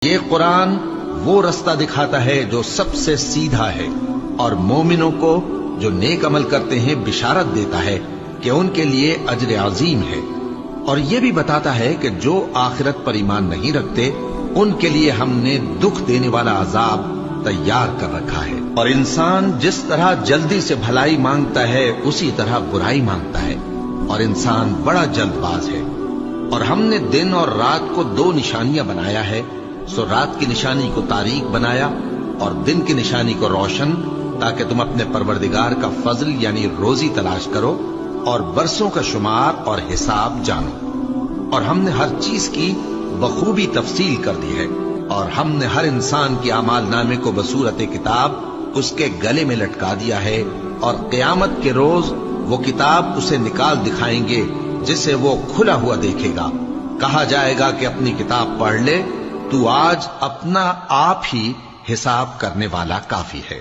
یہ قرآن وہ رستہ دکھاتا ہے جو سب سے سیدھا ہے، اور مومنوں کو جو نیک عمل کرتے ہیں بشارت دیتا ہے کہ ان کے لیے اجر عظیم ہے، اور یہ بھی بتاتا ہے کہ جو آخرت پر ایمان نہیں رکھتے ان کے لیے ہم نے دکھ دینے والا عذاب تیار کر رکھا ہے۔ اور انسان جس طرح جلدی سے بھلائی مانگتا ہے اسی طرح برائی مانگتا ہے، اور انسان بڑا جلد باز ہے۔ اور ہم نے دن اور رات کو دو نشانیاں بنایا ہے، سو رات کی نشانی کو تاریک بنایا اور دن کی نشانی کو روشن، تاکہ تم اپنے پروردگار کا فضل یعنی روزی تلاش کرو اور برسوں کا شمار اور حساب جانو۔ اور ہم نے ہر چیز کی بخوبی تفصیل کر دی ہے، اور ہم نے ہر انسان کے اعمال نامے کو بصورت کتاب اس کے گلے میں لٹکا دیا ہے، اور قیامت کے روز وہ کتاب اسے نکال دکھائیں گے جسے وہ کھلا ہوا دیکھے گا۔ کہا جائے گا کہ اپنی کتاب پڑھ لے، تو آج اپنا آپ ہی حساب کرنے والا کافی ہے۔